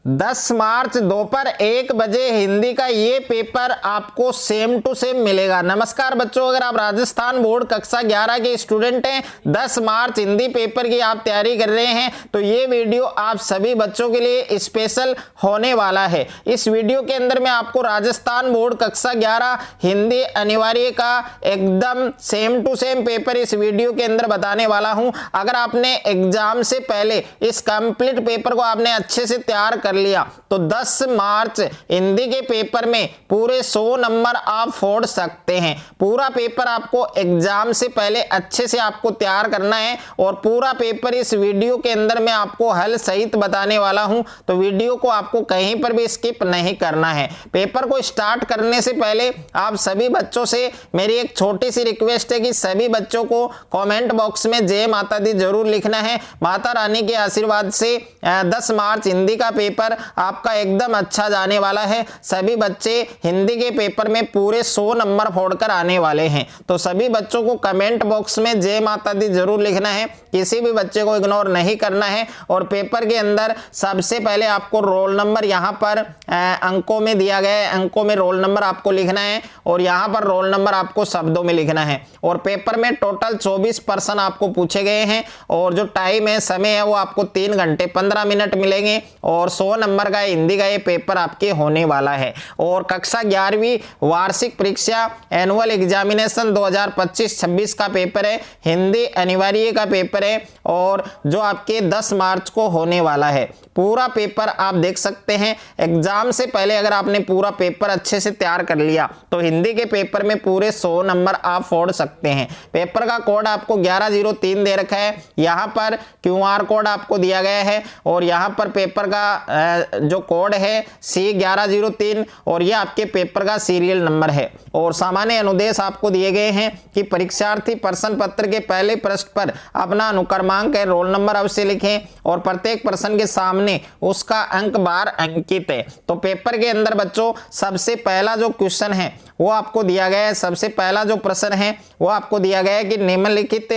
10 मार्च दोपहर 1 बजे हिंदी का ये पेपर आपको सेम टू सेम मिलेगा। नमस्कार बच्चों, अगर आप राजस्थान बोर्ड कक्षा 11 के स्टूडेंट हैं, 10 मार्च हिंदी पेपर की आप तैयारी कर रहे हैं, तो ये वीडियो आप सभी बच्चों के लिए स्पेशल होने वाला है। इस वीडियो के अंदर मैं आपको राजस्थान बोर्ड कक्षा 11 हिंदी अनिवार्य का एकदम सेम टू सेम पेपर इस वीडियो के अंदर बताने वाला हूं। अगर आपने एग्जाम से पहले इस कंप्लीट पेपर को आपने अच्छे से तैयार कर लिया तो 10 मार्च हिंदी के पेपर में पूरे 100 नंबर आप फोड़ सकते हैं। पूरा पेपर आपको एग्जाम से पहले अच्छे से आपको तैयार करना है और पूरा पेपर इस वीडियो के अंदर मैं आपको हल सहित बताने वाला हूं, तो वीडियो को आपको कहीं पर भी स्किप नहीं करना है। पेपर को स्टार्ट करने से पहले आप सभी बच्चों से मेरी एक छोटी सी रिक्वेस्ट है कि सभी बच्चों को कमेंट बॉक्स में जय माता दी जरूर लिखना है। माता रानी के आशीर्वाद से 10 मार्च हिंदी का पेपर आपका एकदम अच्छा जाने वाला है। सभी बच्चे हिंदी के पेपर में पूरे 100 नंबर फोड़कर आने वाले हैं, तो सभी बच्चों को कमेंट बॉक्स में जय माता दी जरूर लिखना है। किसी भी बच्चे को इग्नोर नहीं करना है। और पेपर के अंदर सबसे पहले आपको रोल नंबर यहाँ पर अंकों में दिया गया है, अंकों में रोल नंबर आपको लिखना है और यहाँ पर रोल नंबर आपको शब्दों में लिखना है। और पेपर में टोटल 24 प्रश्न आपको पूछे गए हैं और जो टाइम है, समय है, वो आपको 3 घंटे 15 मिनट मिलेंगे और 100 नंबर का हिंदी का ये पेपर आपके होने वाला है। और कक्षा 11वीं वार्षिक परीक्षा एनुअल एग्जामिनेशन 2025-26 का पेपर है, हिंदी अनिवार्य का पेपर है और जो आपके 10 मार्च को होने वाला है। पूरा पेपर आप देख सकते हैं। एग्जाम से पहले अगर आपने पूरा पेपर अच्छे से तैयार कर लिया तो हिंदी के पेपर में पूरे 100 नंबर आप फोड़ सकते हैं। पेपर का कोड आपको 1103 दे रखा है, यहाँ पर QR कोड आपको दिया गया है और यहाँ पर पेपर का जो कोड है C1103 और ये आपके पेपर का सीरियल नंबर है। और सामान्य अनुदेश आपको दिए गए हैं कि परीक्षार्थी प्रश्न पत्र के पहले पृष्ठ पर अपना अनुक्रमांक है रोल नंबर अवश्य लिखें और प्रत्येक प्रश्न के सामने उसका अंक बार अंकित है। तो पेपर के अंदर बच्चों सबसे पहला जो क्वेश्चन है वो आपको दिया गया है, सबसे पहला जो प्रश्न है वो आपको दिया गया है कि निम्नलिखित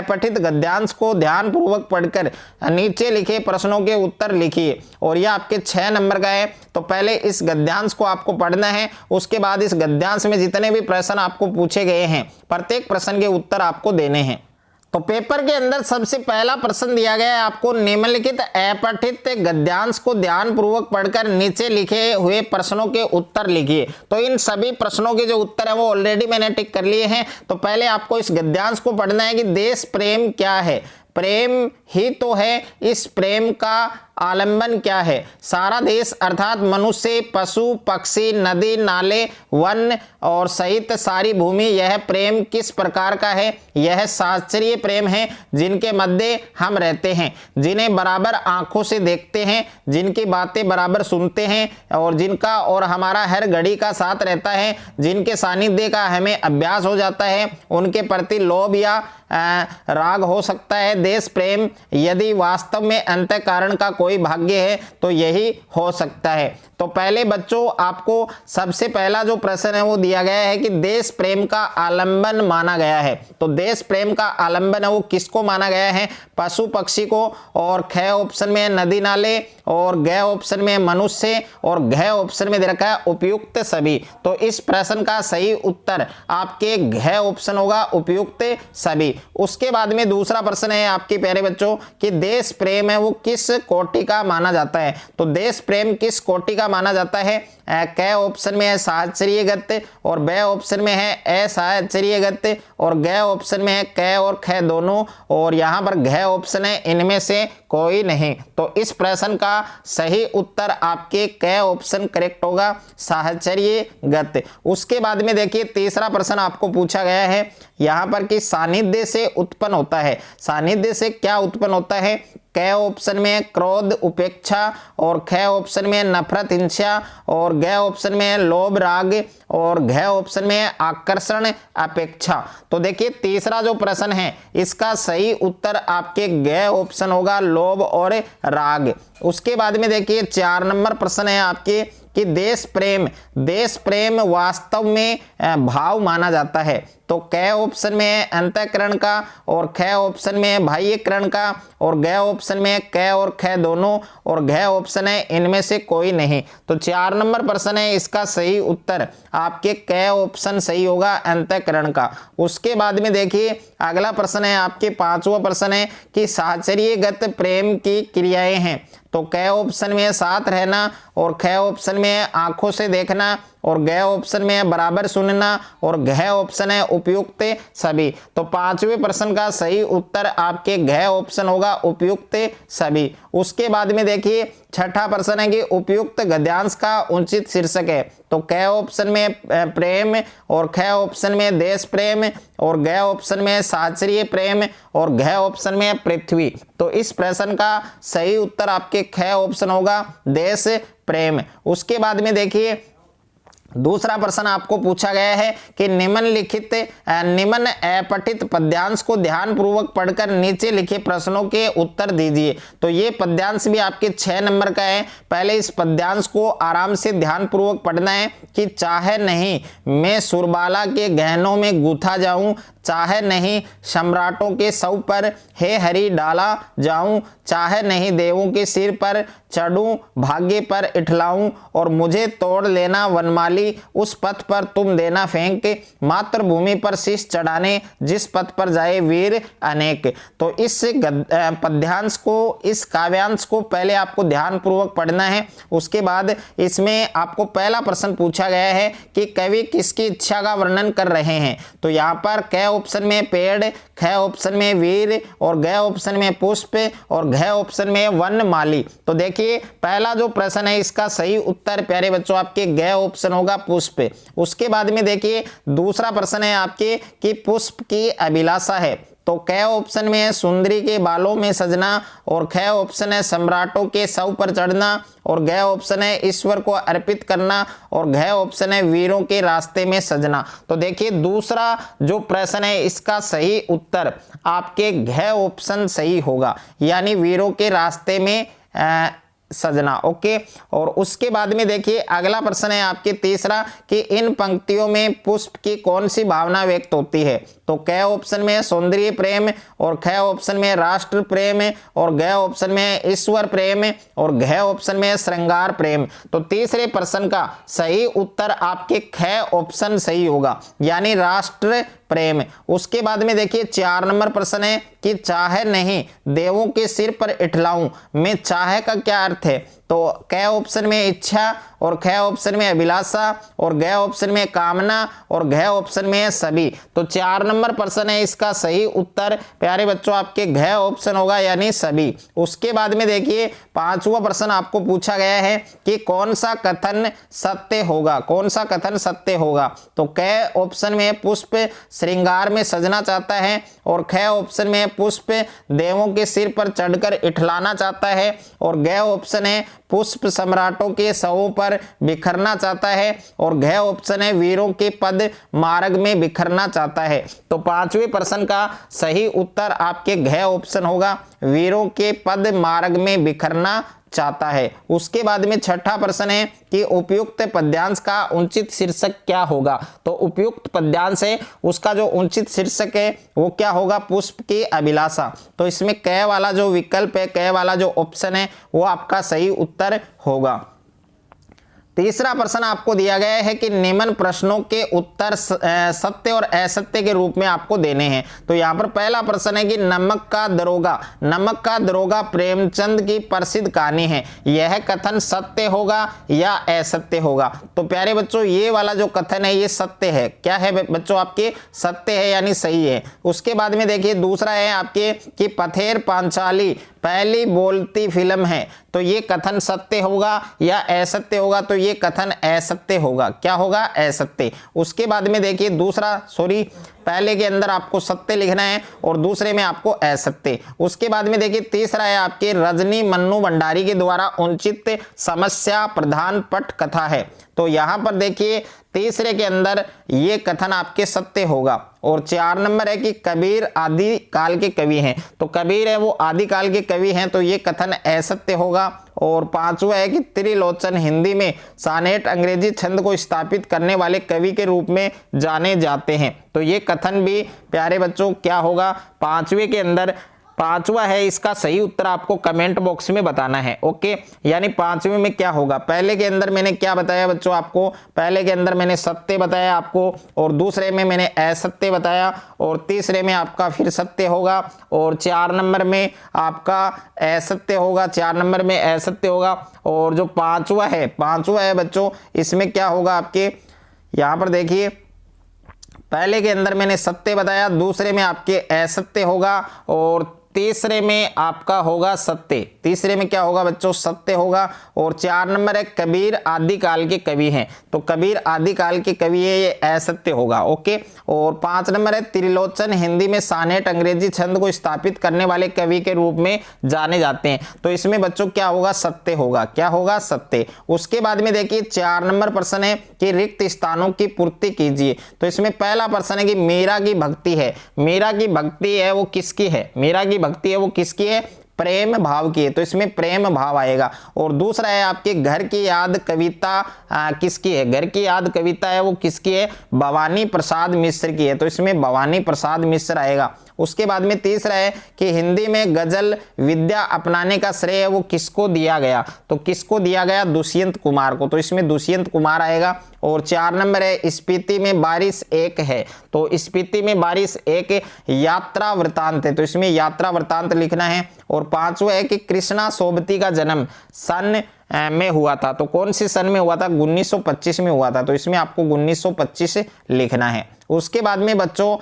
पठित गद्यांश को ध्यान पूर्वक पढ़कर नीचे लिखे प्रश्नों के उत्तर लिखिए। और यह आपके 6 नंबर का है। तो पहले इस गद्यांश को आपको पढ़ना है, उसके बाद इस गद्यांश में जितने भी प्रश्न आपको पूछे गए हैं प्रत्येक प्रश्न के उत्तर आपको देने हैं। तो पेपर के अंदर सबसे पहला प्रश्न दिया गया है आपको, निम्नलिखित अपठित गद्यांश को ध्यान पूर्वक पढ़कर नीचे लिखे हुए प्रश्नों के उत्तर लिखिए। तो इन सभी प्रश्नों के जो उत्तर है वो ऑलरेडी मैंने टिक कर लिए हैं। तो पहले आपको इस गद्यांश को पढ़ना है कि देश प्रेम क्या है। प्रेम ही तो है, इस प्रेम का आलंबन क्या है। सारा देश अर्थात मनुष्य, पशु, पक्षी, नदी, नाले, वन और सहित सारी भूमि, यह प्रेम किस प्रकार का है। यह शास्त्रीय प्रेम है जिनके मध्य हम रहते हैं, जिन्हें बराबर आंखों से देखते हैं, जिनकी बातें बराबर सुनते हैं और जिनका और हमारा हर घड़ी का साथ रहता है, जिनके सानिध्य का हमें अभ्यास हो जाता है, उनके प्रति लोभ या राग हो सकता है। देश प्रेम यदि वास्तव में अंतः कारण का कोई भाग्य है तो यही हो सकता है। तो पहले बच्चों आपको सबसे पहला जो प्रश्न है वो दिया गया है कि देश प्रेम का आलंबन माना गया है। तो देश प्रेम का आलंबन है वो किसको माना गया है, पशु पक्षी को। और ख ऑप्शन में नदी नाले और ग ऑप्शन में मनुष्य और घ ऑप्शन में दे रखा है उपयुक्त सभी। तो इस प्रश्न का सही उत्तर आपके घ ऑप्शन होगा, उपयुक्त सभी। उसके बाद में दूसरा प्रश्न है आपके प्यारे बच्चों कि देश प्रेम है वो किस कोटि का माना जाता है। तो देश प्रेम किस कोटि का माना जाता है। क ऑप्शन में है शास्त्रीयगत और ब ऑप्शन में है अशास्त्रीयगत और ग ऑप्शन में है क और ख दोनों और यहाँ पर घ ऑप्शन है इनमें से कोई नहीं। तो इस प्रश्न का सही उत्तर आपके क ऑप्शन करेक्ट होगा, साहचर्यगत। उसके बाद में देखिए तीसरा प्रश्न आपको पूछा गया है यहाँ पर कि सानिध्य से उत्पन्न होता है। सानिध्य से क्या उत्पन्न होता है। क ऑप्शन में है क्रोध उपेक्षा और ख ऑप्शन में है नफरत हिंसा और ग ऑप्शन में है लोभ राग और घ ऑप्शन में है आकर्षण अपेक्षा। तो देखिए तीसरा जो प्रश्न है इसका सही उत्तर आपके ग ऑप्शन होगा, लोभ और राग। उसके बाद में देखिए 4 नंबर प्रश्न है आपके कि देश प्रेम वास्तव में भाव माना जाता है। तो क ऑप्शन में है अंतःकरण का, और ख ऑप्शन में है बाह्यकरण का, और ग ऑप्शन में है क और ख दोनों, और घ ऑप्शन है इनमें से कोई नहीं। तो 4 नंबर प्रश्न है, इसका सही उत्तर आपके क ऑप्शन सही होगा, अंतःकरण का। उसके बाद में देखिए अगला प्रश्न है आपके 5वां प्रश्न है कि साहचर्यगत प्रेम की क्रियाएं हैं। तो क ऑप्शन में है साथ रहना, और ख ऑप्शन में है आंखों से देखना, और ग ऑप्शन में है बराबर सुनना, और घ ऑप्शन है उपयुक्त सभी। तो 5वें प्रश्न का सही उत्तर आपके घ ऑप्शन होगा, उपयुक्त सभी। उसके बाद में देखिए 6ठा प्रश्न है कि उपयुक्त गद्यांश का उचित शीर्षक है। तो क ऑप्शन में प्रेम, और ख ऑप्शन में देश प्रेम, और ग ऑप्शन में साहचर्य प्रेम, और घ ऑप्शन में पृथ्वी। तो इस प्रश्न का सही उत्तर आपके ख ऑप्शन होगा, देश प्रेम। उसके बाद में देखिए दूसरा प्रश्न आपको पूछा गया है कि निम्न अपठित पद्यांश को ध्यानपूर्वक पढ़कर नीचे लिखे प्रश्नों के उत्तर दीजिए। तो ये पद्यांश भी आपके 6 नंबर का है। पहले इस पद्यांश को आराम से ध्यानपूर्वक पढ़ना है कि चाहे नहीं मैं सुरबाला के गहनों में गूथा जाऊं, चाहे नहीं सम्राटों के शव पर हे हरि डाला जाऊं, चाहे नहीं देवों के सिर पर चढ़ूं, भाग्य पर इठलाऊं, और मुझे तोड़ लेना वनमाली, उस पथ पर तुम देना फेंक, मातृभूमि पर शीश चढ़ाने, जिस पथ पर जाए वीर अनेक। तो इस पद्यांश को, इस काव्यांश को पहले आपको ध्यानपूर्वक पढ़ना है। उसके बाद इसमें आपको पहला प्रश्न पूछा गया है कि कवि किसकी इच्छा का वर्णन कर रहे हैं। तो यहाँ पर क ऑप्शन में पेड़, ख ऑप्शन में वीर, और ग ऑप्शन में पुष्प, और घ ऑप्शन में वनमाली। तो देखिए पहला जो प्रश्न है इसका सही उत्तर प्यारे बच्चों आपके ग ऑप्शन होगा, पुष्प। उसके बाद में देखिए दूसरा प्रश्न है आपके कि पुष्प की अभिलाषा है। तो क ऑप्शन में है सुंदरी के बालों में सजना, और ख ऑप्शन है सम्राटों के शव पर चढ़ना, और घ ऑप्शन है ईश्वर को अर्पित करना, और घ ऑप्शन है वीरों के रास्ते में सजना। तो देखिए दूसरा जो प्रश्न है इसका सही उत्तर आपके घ ऑप्शन सही होगा, यानी वीरों के रास्ते में सजना। ओके। और उसके बाद में देखिए अगला प्रश्न है आपके तीसरा कि इन पंक्तियों में पुष्प की कौन सी भावना व्यक्त होती है। तो क ऑप्शन में सौंदर्य प्रेम, और ख ऑप्शन में राष्ट्र प्रेम, और ग ऑप्शन में ईश्वर प्रेम, और घ ऑप्शन में श्रृंगार प्रेम। तो तीसरे प्रश्न का सही उत्तर आपके ख ऑप्शन सही होगा, यानी राष्ट्र प्रेम। उसके बाद में देखिए 4 नंबर प्रश्न है कि चाहे नहीं देवों के सिर पर इठलाऊं में चाहे का क्या अर्थ है। तो क ऑप्शन में इच्छा, और ख ऑप्शन में अभिलाषा, और घ ऑप्शन में कामना, और घ ऑप्शन में सभी। तो 4 नंबर प्रश्न है इसका सही उत्तर प्यारे बच्चों आपके घ ऑप्शन होगा, यानी सभी। उसके बाद में देखिए 5वां प्रश्न आपको पूछा गया है कि कौन सा कथन सत्य होगा, कौन सा कथन सत्य होगा। तो क ऑप्शन में पुष्प श्रृंगार में सजना चाहता है, और ख ऑप्शन में पुष्प देवों के सिर पर चढ़कर इठलाना चाहता है, और घ ऑप्शन है पुष्प सम्राटों के शवों पर बिखरना चाहता है, और घ ऑप्शन है वीरों के पद मार्ग में बिखरना चाहता है। तो 5वें प्रश्न का सही उत्तर आपके घ ऑप्शन होगा, वीरों के पद मार्ग में बिखरना चाहता है। उसके बाद में 6ठा प्रश्न है कि उपयुक्त पद्यांश का उचित शीर्षक क्या होगा। तो उपयुक्त पद्यांश है उसका जो उचित शीर्षक है वो क्या होगा, पुष्प की अभिलाषा। तो इसमें क वाला जो विकल्प है, क वाला जो ऑप्शन है वो आपका सही उत्तर होगा। तीसरा प्रश्न आपको दिया गया है कि निम्न प्रश्नों के उत्तर सत्य और असत्य के रूप में आपको देने हैं। तो यहाँ पर पहला प्रश्न है कि नमक का दरोगा प्रेमचंद की प्रसिद्ध कहानी है, यह कथन सत्य होगा या असत्य होगा। तो प्यारे बच्चों ये वाला जो कथन है ये सत्य है। क्या है बच्चों आपके, सत्य है यानी सही है। उसके बाद में देखिए दूसरा है आपके कि पथेर पांचाली पहली बोलती फिल्म है, तो ये कथन सत्य होगा या असत्य होगा। तो ये कथन असत्य होगा। क्या होगा, असत्य। उसके बाद में देखिए दूसरा, पहले के अंदर आपको सत्य लिखना है और दूसरे में आपको असत्य। उसके बाद में देखिए तीसरा है आपके रजनी मन्नू भंडारी के द्वारा उचित समस्या प्रधान पट कथा है। तो यहाँ पर देखिए तीसरे के अंदर ये कथन आपके सत्य होगा। और 4 नंबर है कि कबीर आदि काल के कवि हैं, तो कबीर है वो आदि काल के कवि हैं, तो ये कथन असत्य होगा। और पांचवा है कि त्रिलोचन हिंदी में सानेट अंग्रेजी छंद को स्थापित करने वाले कवि के रूप में जाने जाते हैं। तो ये कथन भी प्यारे बच्चों क्या होगा, पांचवे के अंदर पांचवा है, इसका सही उत्तर आपको कमेंट बॉक्स में बताना है। ओके, यानी पांचवे में क्या होगा, पहले के अंदर मैंने क्या बताया बच्चों आपको, पहले के अंदर मैंने सत्य बताया आपको, और दूसरे में मैंने असत्य बताया, और तीसरे में आपका फिर सत्य होगा, और 4 नंबर में आपका असत्य होगा, 4 नंबर में असत्य होगा। और जो पांचवा है बच्चों, इसमें क्या होगा आपके, यहां पर देखिए पहले के अंदर मैंने सत्य बताया, दूसरे में आपके असत्य होगा, और तीसरे में आपका होगा सत्य, तीसरे में क्या होगा बच्चों, सत्य होगा। और 4 नंबर है कबीर आदिकाल के कवि हैं, तो कबीर आदिकाल के कवि है, ये असत्य होगा। ओके, और 5 नंबर है त्रिलोचन हिंदी में सानेट अंग्रेजी छंद को स्थापित करने वाले कवि के रूप में जाने जाते हैं, तो इसमें बच्चों क्या होगा, सत्य होगा, क्या होगा, सत्य। उसके बाद में देखिए 4 नंबर प्रश्न है कि रिक्त स्थानों की पूर्ति कीजिए, तो इसमें पहला प्रश्न है कि मीरा की भक्ति है, मीरा की भक्ति है वो किसकी है, मीरा की भक्ति है वो किसकी है, प्रेम भाव की है, तो इसमें प्रेम भाव आएगा। और दूसरा है आपके घर की याद कविता किसकी है, घर की याद कविता है वो किसकी है, भवानी प्रसाद मिश्र की है, तो इसमें भवानी प्रसाद मिश्र आएगा। उसके बाद में तीसरा है कि हिंदी में गजल विद्या अपनाने का श्रेय वो किसको दिया गया, तो किसको दिया गया, दुष्यंत कुमार को, तो इसमें दुष्यंत कुमार आएगा। और 4 नंबर है स्पीति में बारिश एक है, तो स्पीति में बारिश एक यात्रा वृतांत है, तो इसमें यात्रा वृतांत लिखना है। और 5वां है कि कृष्णा सोबती का जन्म सन में हुआ था, तो कौन सी सन में हुआ था, 1925 में हुआ था, तो इसमें आपको 1925 लिखना है। उसके बाद में बच्चों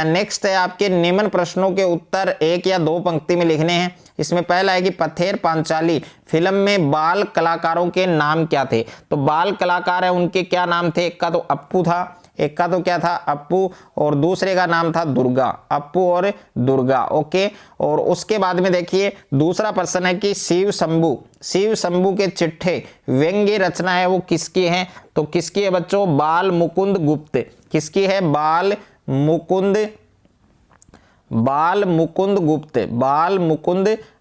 नेक्स्ट है आपके निम्न प्रश्नों के उत्तर 1 या 2 पंक्ति में लिखने हैं। इसमें पहला है कि पथेर पांचाली फिल्म में बाल कलाकारों के नाम क्या थे, तो बाल कलाकार है उनके क्या नाम थे, एक का तो अप्पू था, एक का तो क्या था, अप्पू, और दूसरे का नाम था दुर्गा, अप्पू और दुर्गा। ओके, और उसके बाद में देखिए दूसरा प्रश्न है कि शिव शंभू के चिट्ठे व्यंग्य रचना है वो किसकी है, तो किसकी है बच्चों, बाल मुकुंद गुप्त, किसकी है, बाल मुकुंद गुप्त,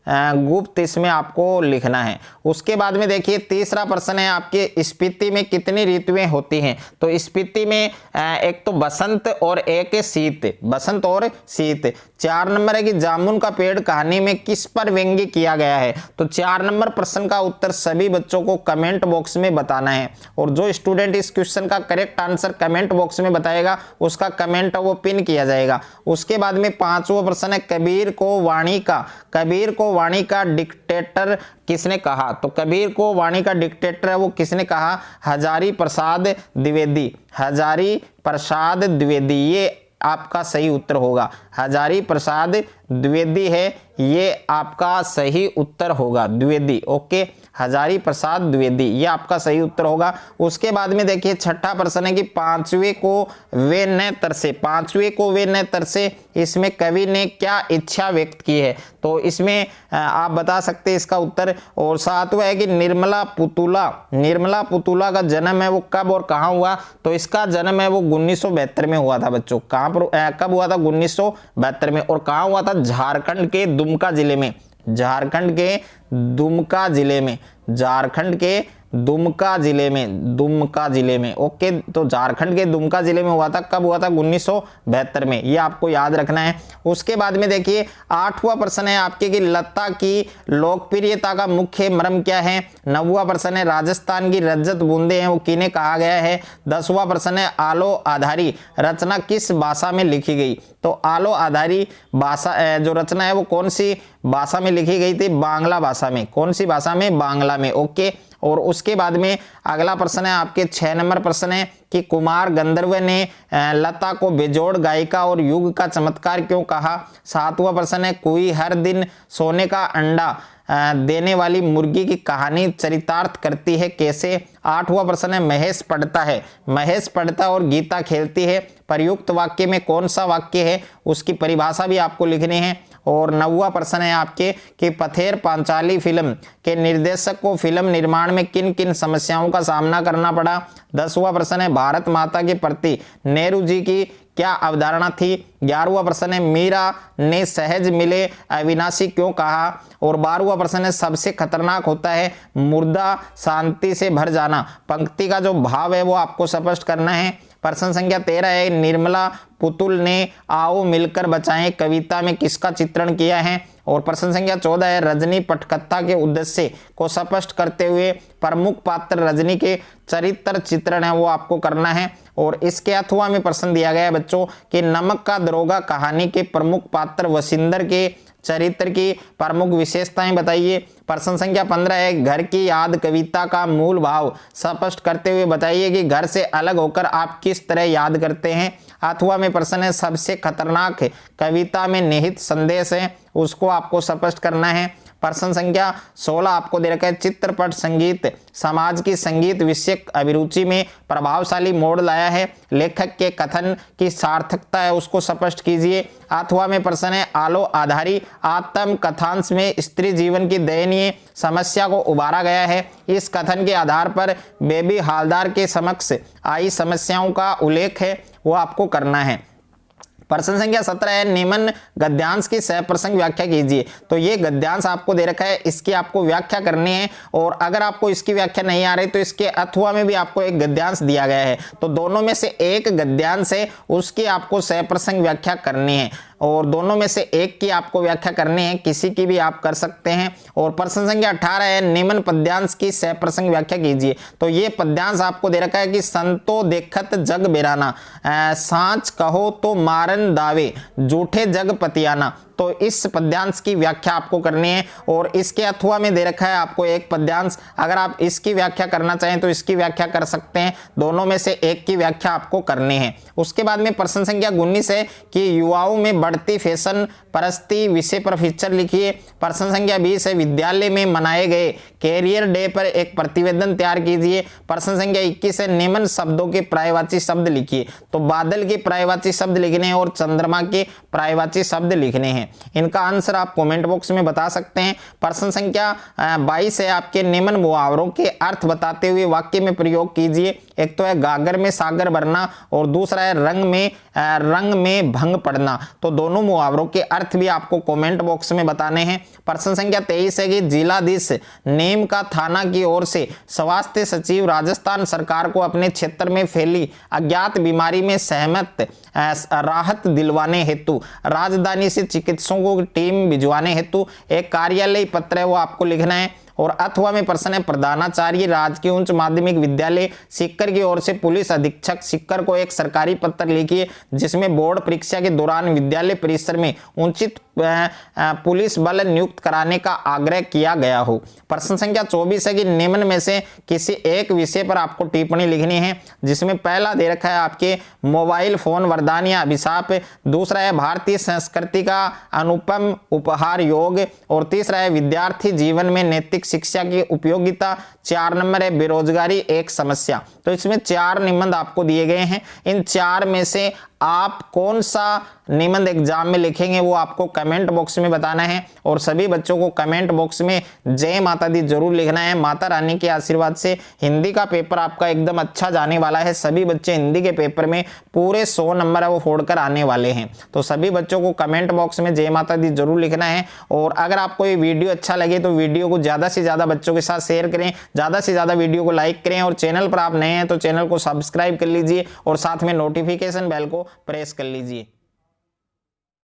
गुप्त इसमें आपको लिखना है। उसके बाद में देखिए तीसरा प्रश्न है आपके स्पीति में कितनी ऋतुएं होती हैं, तो स्पीति में एक तो बसंत और एक शीत, बसंत और शीत। 4 नंबर है कि जामुन का पेड़ कहानी में किस पर व्यंग्य किया गया है, तो 4 नंबर प्रश्न का उत्तर सभी बच्चों को कमेंट बॉक्स में बताना है, और जो स्टूडेंट इस क्वेश्चन का करेक्ट आंसर कमेंट बॉक्स में बताएगा उसका कमेंट वो पिन किया जाएगा। उसके बाद में 5वां प्रश्न है कबीर को वाणी का डिक्टेटर किसने कहा, तो कबीर को वाणी का डिक्टेटर है वो किसने कहा, हजारी प्रसाद द्विवेदी, ये आपका सही उत्तर होगा, हजारी प्रसाद द्विवेदी है ये आपका सही उत्तर होगा, द्विवेदी। ओके, हजारी प्रसाद द्विवेदी ये आपका सही उत्तर होगा। उसके बाद में देखिए छठा प्रश्न है कि पांचवे को वे न तरसे, इसमें कवि ने क्या इच्छा व्यक्त की है, तो इसमें आप बता सकते हैं इसका उत्तर। और 7वां है कि निर्मला पुतुला का जन्म है वो कब और कहाँ हुआ, तो इसका जन्म है वो 1972 में हुआ था बच्चों, कहाँ पर कब हुआ था, 1972 में, और कहाँ हुआ था, झारखंड के दुमका जिले में, झारखंड के दुमका जिले में। ओके, तो झारखंड के दुमका जिले में हुआ था, कब हुआ था, 1972 में, ये आपको याद रखना है। उसके बाद में देखिए 8वां प्रश्न है आपके कि लता की लोकप्रियता का मुख्य मर्म क्या है। 9वां प्रश्न है राजस्थान की रजत बूंदे हैं वो किन्हें कहा गया है। 10वां प्रश्न है आलो आधारी रचना किस भाषा में लिखी गई, तो आलो आधारी भाषा जो रचना है वो कौन सी भाषा में लिखी गई थी, बांग्ला भाषा में, कौन सी भाषा में, बांग्ला में। ओके, और उसके बाद में अगला प्रश्न है आपके 6 नंबर प्रश्न है कि कुमार गंधर्व ने लता को बेजोड़ गायिका और युग का चमत्कार क्यों कहा। 7वां प्रश्न है कोई हर दिन सोने का अंडा देने वाली मुर्गी की कहानी चरितार्थ करती है कैसे। 8वां प्रश्न है महेश पढ़ता और गीता खेलती है, प्रयुक्त वाक्य में कौन सा वाक्य है उसकी परिभाषा भी आपको लिखनी है। और 9वां प्रश्न है आपके कि पथेर पांचाली फिल्म के निर्देशक को फिल्म निर्माण में किन किन समस्याओं का सामना करना पड़ा। 10वां प्रश्न है भारत माता के प्रति नेहरू जी की क्या अवधारणा थी। 11वां प्रश्न है मीरा ने सहज मिले अविनाशी क्यों कहा। और 12वां प्रश्न है सबसे खतरनाक होता है मुर्दा शांति से भर जाना। पंक्ति का जो भाव है वो आपको स्पष्ट करना है। प्रश्न संख्या 13 है निर्मला पुतुल ने आओ मिलकर बचाएं कविता में किसका चित्रण किया है। और प्रश्न संख्या 14 है रजनी पटकथा के उद्देश्य को स्पष्ट करते हुए प्रमुख पात्र रजनी के चरित्र चित्रण है वो आपको करना है। और इसके अथवा में प्रश्न दिया गया है बच्चों कि नमक का दरोगा कहानी के प्रमुख पात्र वसिंदर के चरित्र की प्रमुख विशेषताएं बताइए। प्रश्न संख्या 15 है घर की याद कविता का मूल भाव स्पष्ट करते हुए बताइए कि घर से अलग होकर आप किस तरह याद करते हैं। अथवा में प्रश्न है सबसे खतरनाक कविता में निहित संदेश है उसको आपको स्पष्ट करना है। प्रश्न संख्या 16 आपको दे रखा है चित्रपट संगीत समाज की संगीत विषयक अभिरुचि में प्रभावशाली मोड़ लाया है। लेखक के कथन की सार्थकता है उसको स्पष्ट कीजिए। अथवा में प्रश्न है आलो आधारी आत्म कथांश में स्त्री जीवन की दयनीय समस्या को उभारा गया है। इस कथन के आधार पर बेबी हालदार के समक्ष आई समस्याओं का उल्लेख है वो आपको करना है। प्रश्न संख्या 17 है निम्न गद्यांश की सहप्रसंग व्याख्या कीजिए। तो ये गद्यांश आपको दे रखा है इसकी आपको व्याख्या करनी है और अगर आपको इसकी व्याख्या नहीं आ रही तो इसके अथवा में भी आपको एक गद्यांश दिया गया है तो दोनों में से एक गद्यांश है उसकी आपको सहप्रसंग व्याख्या करनी है और दोनों में से एक की आपको व्याख्या करनी है किसी की भी आप कर सकते हैं। और प्रश्न संख्या 18 है निम्न पद्यांश की सहप्रसंग व्याख्या कीजिए। तो ये पद्यांश आपको दे रखा है कि संतो देखत जग बेराना सांच कहो तो मारन दावे झूठे जग पतियाना। तो इस पद्यांश की व्याख्या आपको करनी है और इसके अथवा में दे रखा है आपको एक पद्यांश अगर आप इसकी व्याख्या करना चाहें तो इसकी व्याख्या कर सकते हैं दोनों में से एक की व्याख्या आपको करनी है। उसके बाद में प्रश्न संख्या 19 है कि युवाओं में बढ़ती फैशन परस्ती विषय पर फीचर लिखिए। प्रश्न संख्या 20 है विद्यालय में मनाए गए कैरियर डे पर एक प्रतिवेदन तैयार कीजिए। प्रश्न संख्या 21 है निम्न शब्दों के पर्यायवाची शब्द लिखिए। तो बादल के पर्यायवाची शब्द लिखने हैं और चंद्रमा के पर्यायवाची शब्द लिखने हैं। इनका आंसर आप कमेंट बॉक्स में बता सकते हैं। प्रश्न संख्या 22 है आपके निम्न मुहावरों के अर्थ बताते हुए वाक्य में प्रयोग कीजिए। एक तो है गागर में सागर भरना और दूसरा है रंग में भंग पड़ना। तो दोनों मुहावरों के अर्थ भी आपको कमेंट बॉक्स में बताने हैं। प्रश्न संख्या 23 है कि जिलाधीश नेम का थाना की ओर से स्वास्थ्य सचिव राजस्थान सरकार को अपने क्षेत्र में फैली अज्ञात बीमारी में सहमत राहत दिलवाने हेतु राजधानी से चिकित्सकों की टीम भिजवाने हेतु एक कार्यालय पत्र है वो आपको लिखना है। और अथवा में प्रश्न है प्रधानाचार्य राजकीय उच्च माध्यमिक विद्यालय सीकर की ओर से पुलिस अधीक्षक सीकर को एक सरकारी पत्र लिखिए जिसमें बोर्ड परीक्षा के दौरान विद्यालय परिसर में उचित पुलिस बल नियुक्त कराने का आग्रह किया गया हो। प्रश्न संख्या 24 है कि निम्न में से किसी एक विषय पर आपको टिप्पणी लिखनी है जिसमें पहला दे रखा है आपके मोबाइल फोन वरदान या अभिशाप, दूसरा है भारतीय संस्कृति का अनुपम उपहार योग और तीसरा है विद्यार्थी जीवन में नैतिक शिक्षा की उपयोगिता, 4 नंबर है बेरोजगारी एक समस्या। तो इसमें 4 निबंध आपको दिए गए हैं। इन 4 में से आप कौन सा निबंध एग्जाम में लिखेंगे वो आपको कमेंट बॉक्स में बताना है और सभी बच्चों को कमेंट बॉक्स में जय माता दी जरूर लिखना है। माता रानी के आशीर्वाद से हिंदी का पेपर आपका एकदम अच्छा जाने वाला है। सभी बच्चे हिंदी के पेपर में पूरे 100 नंबर है वो फोड़कर आने वाले हैं। तो सभी बच्चों को कमेंट बॉक्स में जय माता दी जरूर लिखना है। और अगर आपको ये वीडियो अच्छा लगे तो वीडियो को ज्यादा से ज्यादा बच्चों के साथ शेयर करें, ज्यादा से ज्यादा वीडियो को लाइक करें और चैनल पर आप नए हैं तो चैनल को सब्सक्राइब कर लीजिए और साथ में नोटिफिकेशन बेल को प्रेस कर लीजिए।